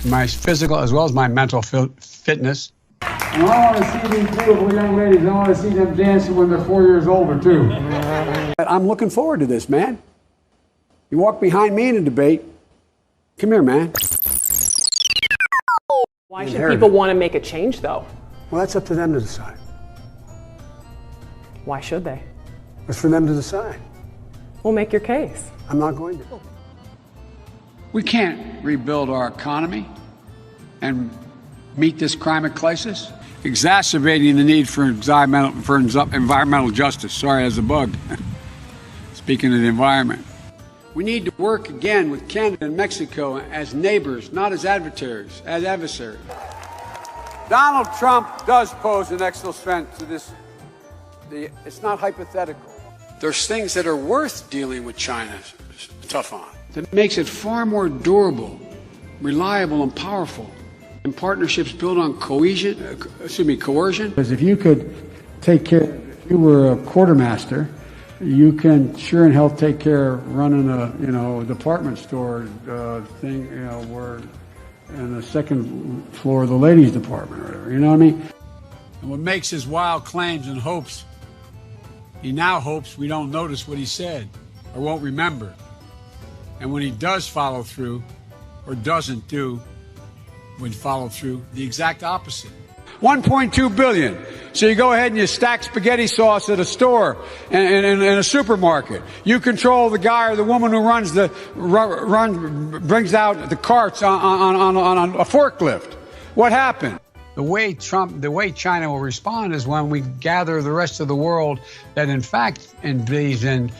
my physical as well as my mental fitness. And I want to see these beautiful young ladies. I want to see them dancing when they're 4 years older, too. I'm looking forward to this, man. You walk behind me in a debate. Come here, man. Why should people want to make a change, though? Well, that's up to them to decide. Why should they? It's for them to decide. Well, make your case. I'm not going to. We can't rebuild our economy and meet this climate crisis, exacerbating the need for environmental justice. Sorry, as a bug. Speaking of the environment. We need to work again with Canada and Mexico as neighbors, not as adversaries. Donald Trump does pose an extra threat to this. It's not hypothetical. There's things that are worth dealing with China tough on. That makes it far more durable, reliable, and powerful. And partnerships built on coercion. Because if you could take care, if you were a quartermaster, you can sure and hell take care of running a department store thing, where in the second floor of the ladies' department or whatever. You know what I mean? And what makes his wild claims and hopes, he now hopes we don't notice what he said or won't remember. And when he does follow through or doesn't do, would follow through, the exact opposite. 1.2 billion. So you go ahead and you stack spaghetti sauce at a store and in a supermarket. You control the guy or the woman who brings out the carts on a forklift. What happened? The way China will respond is when we gather the rest of the world that in fact believes in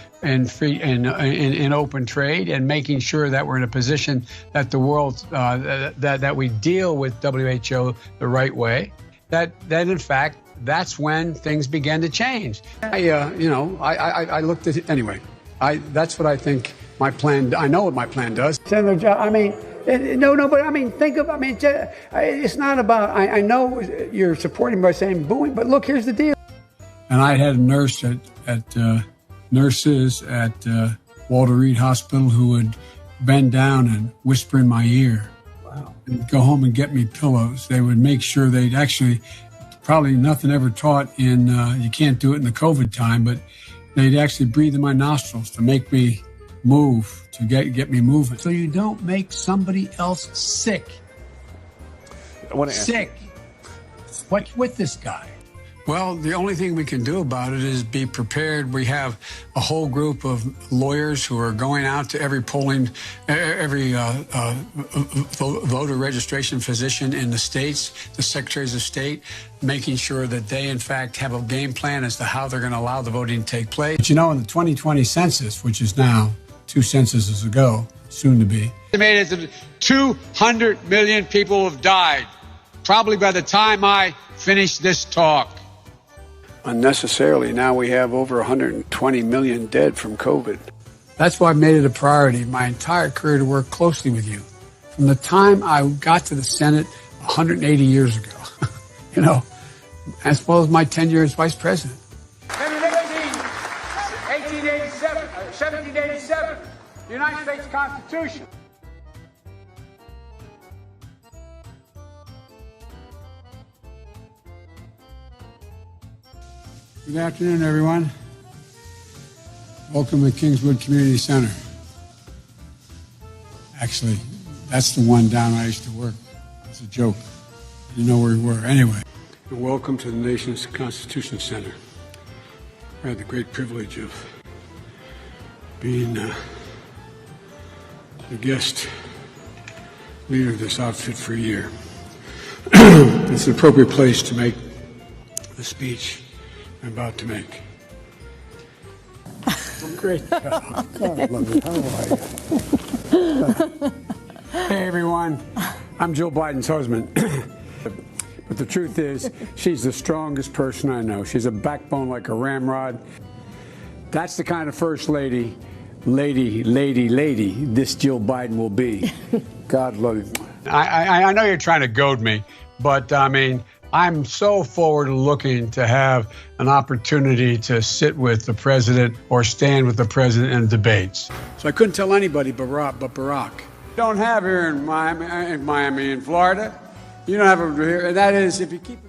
open trade and making sure that we're in a position that the world that we deal with WHO the right way. That in fact that's when things began to change. I looked at it anyway. That's what I think my plan. I know what my plan does. I mean. But I mean, it's not about, I know you're supporting by saying booing, but look, here's the deal. And I had a nurse nurses at Walter Reed Hospital who would bend down and whisper in my ear. Wow. And go home and get me pillows. They would make sure they'd actually, probably nothing ever taught in, you can't do it in the COVID time, but they'd actually breathe in my nostrils to make me move, to get me moving. So you don't make somebody else sick. Sick. What's with this guy? Well, the only thing we can do about it is be prepared. We have a whole group of lawyers who are going out to every voter registration physician in the states, the secretaries of state, making sure that they, in fact, have a game plan as to how they're going to allow the voting to take place. But in the 2020 census, which is now 2 censuses ago, soon to be, estimated that 200 million people have died, probably by the time I finish this talk. Unnecessarily, now we have over 120 million dead from COVID. That's why I've made it a priority my entire career to work closely with you. From the time I got to the Senate 180 years ago, as well as my tenure as vice president. 1787, the United States Constitution. Good afternoon, everyone. Welcome to Kingswood Community Center. Actually, that's the one down I used to work. It's a joke. You know where we were. Anyway, and welcome to the nation's Constitution Center. I had the great privilege of being the guest leader of this outfit for a year. It's an appropriate place to make the speech I'm about to make. Great job. God, love you. How are you? Hey, everyone. I'm Jill Biden's husband. But the truth is, she's the strongest person I know. She's a backbone like a ramrod. That's the kind of first lady this Jill Biden will be. God love you. I know you're trying to goad me, but I mean, I'm so forward looking to have an opportunity to sit with the president or stand with the president in debates. So I couldn't tell anybody but Barack. don't have here in Miami, in Florida. You don't have it here, and that is if you keep it.